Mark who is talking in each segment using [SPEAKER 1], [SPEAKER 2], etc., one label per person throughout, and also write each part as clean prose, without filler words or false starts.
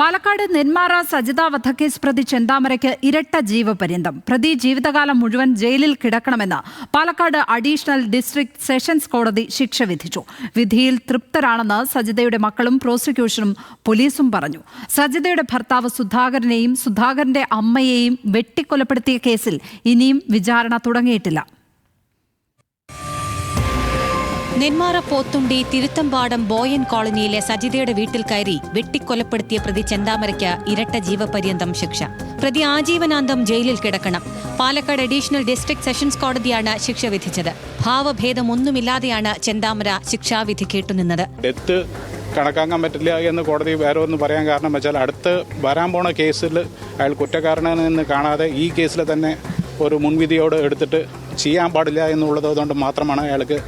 [SPEAKER 1] പാലക്കാട് നെന്മാറ സജിത വധക്കേസ് പ്രതി ചെന്താമരയ്ക്ക് ഇരട്ട ജീവപര്യന്തം. പ്രതി ജീവിതകാലം മുഴുവൻ ജയിലിൽ കിടക്കണമെന്ന് പാലക്കാട് അഡീഷണൽ ഡിസ്ട്രിക്ട് സെഷൻസ് കോടതി ശിക്ഷ വിധിച്ചു. വിധിയിൽ തൃപ്തരാണെന്ന് സജിതയുടെ മക്കളും പ്രോസിക്യൂഷനും പോലീസും പറഞ്ഞു. സജിതയുടെ ഭർത്താവ് സുധാകരനെയും സുധാകരന്റെ അമ്മയെയും വെട്ടിക്കൊലപ്പെടുത്തിയ കേസിൽ ഇനിയും വിചാരണ തുടങ്ങിയിട്ടില്ല.
[SPEAKER 2] നെന്മാറ പോത്തുണ്ടി തിരുത്തമ്പാടം ബോയൻ കോളനിയിലെ സജിതയുടെ വീട്ടിൽ കയറി വെട്ടിക്കൊലപ്പെടുത്തിയ പ്രതി ചെന്താമരയ്ക്ക് ഇരട്ട ജീവപര്യന്തം ശിക്ഷ. പ്രതി ആജീവനാന്തം ജയിലിൽ കിടക്കണം. പാലക്കാട് അഡീഷണൽ ഡിസ്ട്രിക്ട് സെഷൻസ് കോടതിയാണ് ശിക്ഷ വിധിച്ചത്. ഭാവഭേദമൊന്നുമില്ലാതെയാണ് ചെന്താമര ശിക്ഷാവിധി കേട്ടുനിന്നത്.
[SPEAKER 3] കണക്കാക്കാൻ പറ്റില്ല എന്ന് കോടതി വേറെ ഒന്ന് പറയാൻ കാരണം വെച്ചാൽ അടുത്ത് വരാൻ പോണ കേസിൽ അയാൾ കുറ്റക്കാരനെന്ന് കാണാതെ ഈ കേസിൽ തന്നെ ഒരു മുൻവിധിയോട് എടുത്തിട്ട് ചെയ്യാൻ പാടില്ല എന്നുള്ളത് കൊണ്ട് മാത്രമാണ് അയാൾക്ക്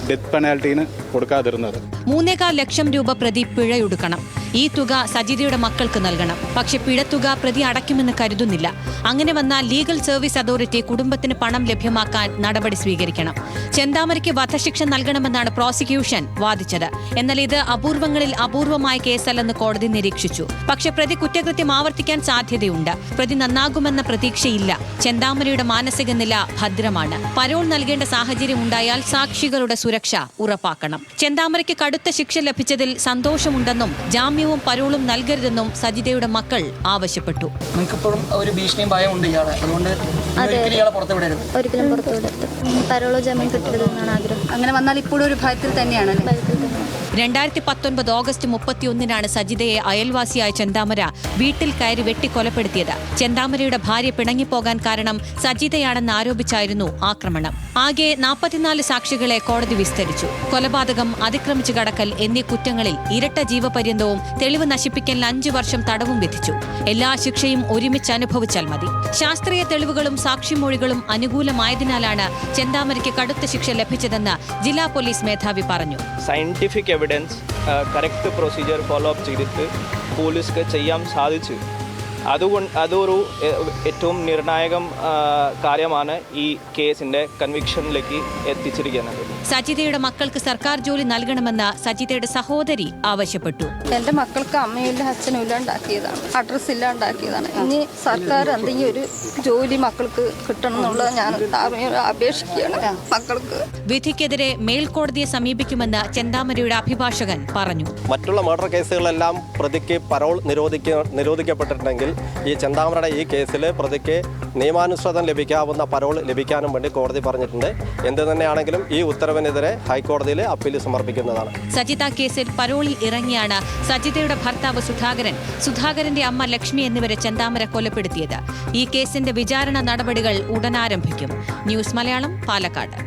[SPEAKER 3] ഡെത്ത് പെനാൽറ്റീന് കൊടുക്കാതിരുന്നത്.
[SPEAKER 2] 3.25 ലക്ഷം രൂപ പ്രതി പിഴയൊടുക്കണം. ഈ തുക സജിതയുടെ മക്കൾക്ക് നൽകണം. പക്ഷെ പിഴത്തുക പ്രതി അടയ്ക്കുമെന്ന് കരുതുന്നില്ല. അങ്ങനെ വന്നാൽ ലീഗൽ സർവീസ് അതോറിറ്റി കുടുംബത്തിന് പണം ലഭ്യമാക്കാൻ നടപടി സ്വീകരിക്കണം. ചെന്താമരയ്ക്ക് വധശിക്ഷ നൽകണമെന്നാണ് പ്രോസിക്യൂഷൻ വാദിച്ചത്. എന്നാൽ ഇത് അപൂർവങ്ങളിൽ അപൂർവമായ കേസല്ലെന്ന് കോടതി നിരീക്ഷിച്ചു. പക്ഷെ പ്രതി കുറ്റകൃത്യം ആവർത്തിക്കാൻ സാധ്യതയുണ്ട്. പ്രതി നന്നാകുമെന്ന പ്രതീക്ഷയില്ല. ചെന്താമരയുടെ മാനസിക നില ഭദ്രമാണ്. പരോൾ നൽകേണ്ട സാഹചര്യം ഉണ്ടായാൽ സാക്ഷികളുടെ സുരക്ഷ ഉറപ്പാക്കണം. ചെന്താമരയ്ക്ക് കടുത്ത ശിക്ഷ ലഭിച്ചതിൽ സന്തോഷമുണ്ടെന്നും ജാമ്യവും പരോളും നൽകരുതെന്നും സജിതയുടെ മക്കൾ ആവശ്യപ്പെട്ടു.
[SPEAKER 4] നമുക്കിപ്പോഴും ഒരു ഭീഷണിയും ഭയം ഉണ്ട് ഇയാളെ, അതുകൊണ്ട് ഒരിക്കലും പുറത്തുവിടരുത്.
[SPEAKER 5] പരോളോ ജാമ്യം കിട്ടരുതെന്നാണ് ആഗ്രഹം.
[SPEAKER 6] അങ്ങനെ വന്നാൽ ഇപ്പോഴും ഒരു ഭയത്തിൽ തന്നെയാണ്.
[SPEAKER 2] 2019 ഓഗസ്റ്റ് 31 സജിതയെ അയൽവാസിയായ ചെന്താമര വീട്ടിൽ കയറി വെട്ടിക്കൊലപ്പെടുത്തിയത്. ചെന്താമരയുടെ ഭാര്യ പിണങ്ങിപ്പോകാൻ കാരണം സജിതയാണെന്ന് ആരോപിച്ചായിരുന്നു ആക്രമണം. ആകെ 44 സാക്ഷികളെ കോടതി വിസ്തരിച്ചു. കൊലപാതകം, അതിക്രമിച്ചു കടക്കൽ എന്നീ കുറ്റങ്ങളിൽ ഇരട്ട ജീവപര്യന്തവും തെളിവ് നശിപ്പിക്കൽ 5 വർഷം തടവും വിധിച്ചു. എല്ലാ ശിക്ഷയും ഒരുമിച്ച് അനുഭവിച്ചാൽ മതി. ശാസ്ത്രീയ തെളിവുകളും സാക്ഷിമൊഴികളും അനുകൂലമായതിനാലാണ് ചെന്താമരയ്ക്ക് കടുത്ത ശിക്ഷ ലഭിച്ചതെന്ന് ജില്ലാ പോലീസ് മേധാവി പറഞ്ഞു.
[SPEAKER 7] Scientific evidence correct procedure follow up ചെയ്തിട്ട് പോലീസ്ക്ക് ചെയ്യാൻ സാധിച്ചു. അതൊരു ഏറ്റവും നിർണായകം കാര്യമാണ് ഈ കേസിന്റെ കൺവിക്ഷനിലേക്ക് എത്തിച്ചിരിക്കുന്നത്.
[SPEAKER 2] സജിതയുടെ മക്കൾക്ക് സർക്കാർ ജോലി നൽകണമെന്ന് സജിതയുടെ സഹോദരി ആവശ്യപ്പെട്ടു.
[SPEAKER 6] എന്റെ മക്കൾക്ക് അമ്മയില്ല അച്ഛനും ഇല്ലാണ്ടാക്കിയതാണ്, അഡ്രസ് ഇല്ലാണ്ടാക്കിയതാണ്. ഇനി സർക്കാർ എന്തെങ്കിലും ഒരു ജോലി മക്കൾക്ക് കിട്ടണം എന്നുള്ളത് ഞാൻ അപേക്ഷിക്കുകയാണ് മക്കൾക്ക്.
[SPEAKER 2] വിധിക്കെതിരെ മേൽക്കോടതിയെ സമീപിക്കുമെന്ന് ചെന്താമരയുടെ അഭിഭാഷകൻ പറഞ്ഞു.
[SPEAKER 8] മറ്റുള്ള മർഡർ കേസുകളെല്ലാം പ്രതിക്ക് പരോൾ നിരോധിക്കപ്പെട്ടിട്ടുണ്ടെങ്കിൽ ഈ ചെന്താമരയുടെ ഈ കേസിൽ പ്രതിക്ക് നിയമാനുസൃതം ലഭിക്കാവുന്ന പരോൾ ലഭിക്കാനും വേണ്ടി കോടതി പറഞ്ഞിട്ടുണ്ട്. എന്ത് തന്നെയാണെങ്കിലും ഈ ഉത്തരവിനെതിരെ ഹൈക്കോടതിയിൽ അപ്പീൽ സമർപ്പിക്കുന്നതാണ്.
[SPEAKER 2] സജിത കേസിൽ പരോളിൽ ഇറങ്ങിയാണ് സജിതയുടെ ഭർത്താവ് സുധാകരന്റെ അമ്മ ലക്ഷ്മി എന്നിവരെ ചെന്താമര കൊലപ്പെടുത്തിയത്. ഈ കേസിന്റെ വിചാരണ നടപടികൾ ഉടൻ ആരംഭിക്കും. ന്യൂസ് മലയാളം, പാലക്കാട്.